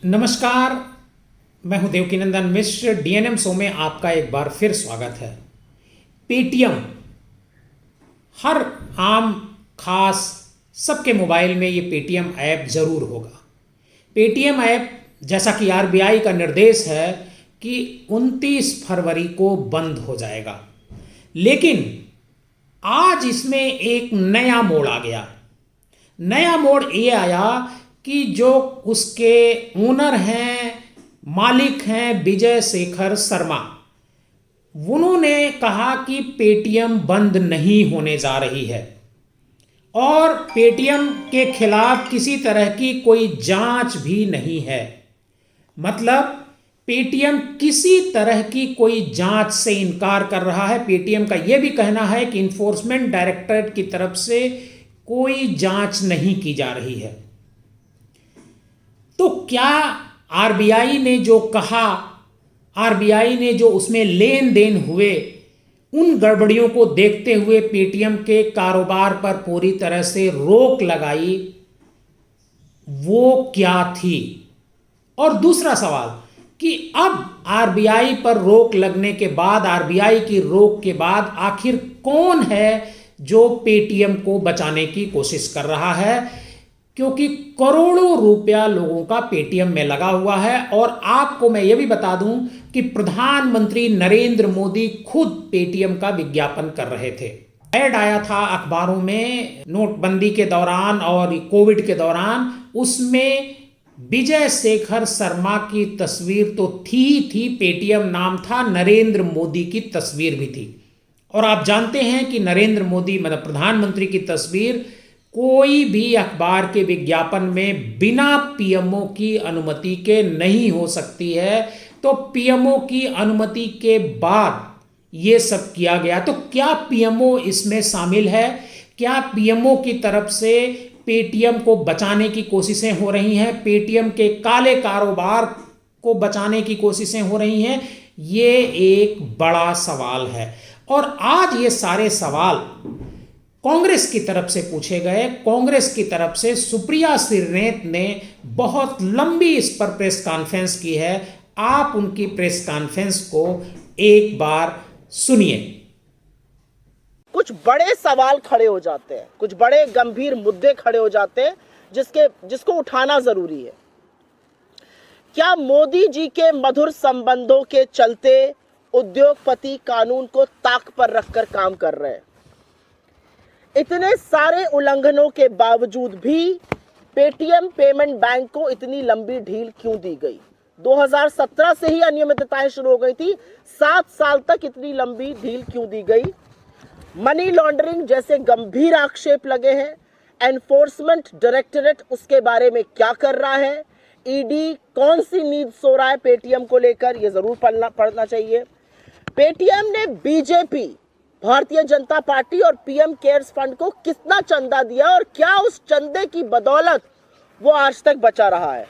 नमस्कार, मैं हूं देवकीनंदन मिश्र। डीएनएम शो में आपका एक बार फिर स्वागत है। पेटीएम हर आम खास सबके मोबाइल में ये पेटीएम ऐप ज़रूर होगा। पेटीएम ऐप, जैसा कि आरबीआई का निर्देश है कि 29 फरवरी को बंद हो जाएगा, लेकिन आज इसमें एक नया मोड़ आ गया। नया मोड़ ये आया कि जो उसके ओनर हैं, मालिक हैं विजय शेखर शर्मा, उन्होंने कहा कि पेटीएम बंद नहीं होने जा रही है और पेटीएम के खिलाफ किसी तरह की कोई जांच भी नहीं है। मतलब पेटीएम किसी तरह की कोई जांच से इनकार कर रहा है। पेटीएम का यह भी कहना है कि इन्फोर्समेंट डायरेक्टरेट की तरफ से कोई जांच नहीं की जा रही है। तो क्या आरबीआई ने जो कहा, आरबीआई ने जो उसमें लेन देन हुए, उन गड़बड़ियों को देखते हुए पेटीएम के कारोबार पर पूरी तरह से रोक लगाई, वो क्या थी? और दूसरा सवाल कि अब आरबीआई पर रोक लगने के बाद, आरबीआई की रोक के बाद आखिर कौन है जो पेटीएम को बचाने की कोशिश कर रहा है? क्योंकि करोड़ों रुपया लोगों का पेटीएम में लगा हुआ है। और आपको मैं ये भी बता दूं कि प्रधानमंत्री नरेंद्र मोदी खुद पेटीएम का विज्ञापन कर रहे थे। ऐड आया था अखबारों में नोटबंदी के दौरान और कोविड के दौरान, उसमें विजय शेखर शर्मा की तस्वीर तो थी, पेटीएम नाम था, नरेंद्र मोदी की तस्वीर भी थी। और आप जानते हैं कि नरेंद्र मोदी मतलब प्रधानमंत्री की तस्वीर कोई भी अखबार के विज्ञापन में बिना पीएमओ की अनुमति के नहीं हो सकती है। तो पीएमओ की अनुमति के बाद ये सब किया गया। तो क्या पीएमओ इसमें शामिल है? क्या पीएमओ की तरफ से पेटीएम को बचाने की कोशिशें हो रही हैं? पेटीएम के काले कारोबार को बचाने की कोशिशें हो रही हैं? ये एक बड़ा सवाल है। और आज ये सारे सवाल कांग्रेस की तरफ से पूछे गए। कांग्रेस की तरफ से सुप्रिया श्रीनेत ने बहुत लंबी इस पर प्रेस कॉन्फ्रेंस की है। आप उनकी प्रेस कॉन्फ्रेंस को एक बार सुनिए। कुछ बड़े सवाल खड़े हो जाते हैं, कुछ बड़े गंभीर मुद्दे खड़े हो जाते हैं जिसको उठाना जरूरी है। क्या मोदी जी के मधुर संबंधों के चलते उद्योगपति कानून को ताक पर रखकर काम कर रहे हैं? इतने सारे उल्लंघनों के बावजूद भी पेटीएम पेमेंट बैंक को इतनी लंबी ढील क्यों दी गई? 2017 से ही अनियमितताएं शुरू हो गई थी, 7 साल तक इतनी लंबी ढील क्यों दी गई? मनी लॉन्ड्रिंग जैसे गंभीर आक्षेप लगे हैं। एनफोर्समेंट डायरेक्टरेट उसके बारे में क्या कर रहा है? ईडी कौन सी नींद सो रहा है पेटीएम को लेकर? यह जरूर पढ़ना चाहिए। पेटीएम ने बीजेपी, भारतीय जनता पार्टी और पीएम केयर्स फंड को कितना चंदा दिया और क्या उस चंदे की बदौलत वो आज तक बचा रहा है?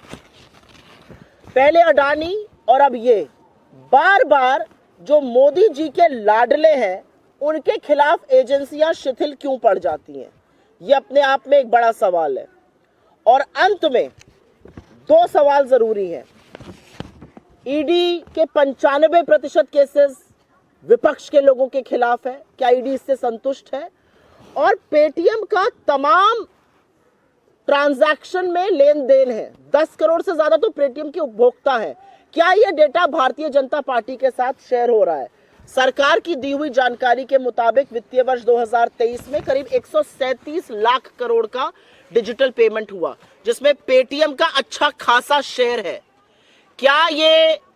पहले अडानी और अब ये बार बार जो मोदी जी के लाडले हैं, उनके खिलाफ एजेंसियां शिथिल क्यों पड़ जाती हैं? ये अपने आप में एक बड़ा सवाल है। और अंत में 2 सवाल जरूरी हैं। ईडी के 95% केसेस विपक्ष के लोगों के खिलाफ है, क्या ईडी इससे संतुष्ट है? और पेटीएम का तमाम ट्रांजैक्शन में लेन देन है, 10 करोड़ से ज्यादा तो पेटीएम के उपभोक्ता हैं। क्या यह डेटा भारतीय जनता पार्टी के साथ शेयर हो रहा है? सरकार की दी हुई जानकारी के मुताबिक वित्तीय वर्ष 2023 में करीब 137 लाख करोड़ का डिजिटल पेमेंट हुआ, जिसमें पेटीएम का अच्छा खासा शेयर है। क्या ये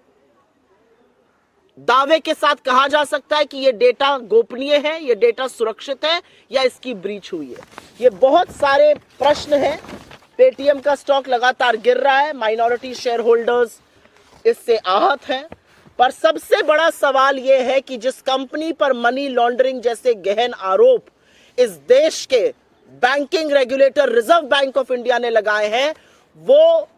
दावे के साथ कहा जा सकता है कि यह डेटा गोपनीय है, यह डेटा सुरक्षित है, या इसकी ब्रीच हुई है? ये बहुत सारे प्रश्न हैं। पेटीएम का स्टॉक लगातार गिर रहा है, माइनॉरिटी शेयर होल्डर्स इससे आहत हैं। पर सबसे बड़ा सवाल यह है कि जिस कंपनी पर मनी लॉन्ड्रिंग जैसे गहन आरोप इस देश के banking regulator reserve bank of India ने लगाए हैं, वो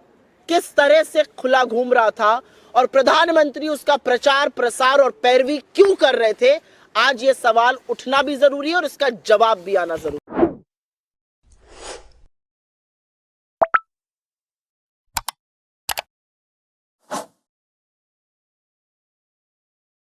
किस तरह से खुला घूम रहा था और प्रधानमंत्री उसका प्रचार प्रसार और पैरवी क्यों कर रहे थे? आज ये सवाल उठना भी जरूरी है और इसका जवाब भी आना जरूरी है।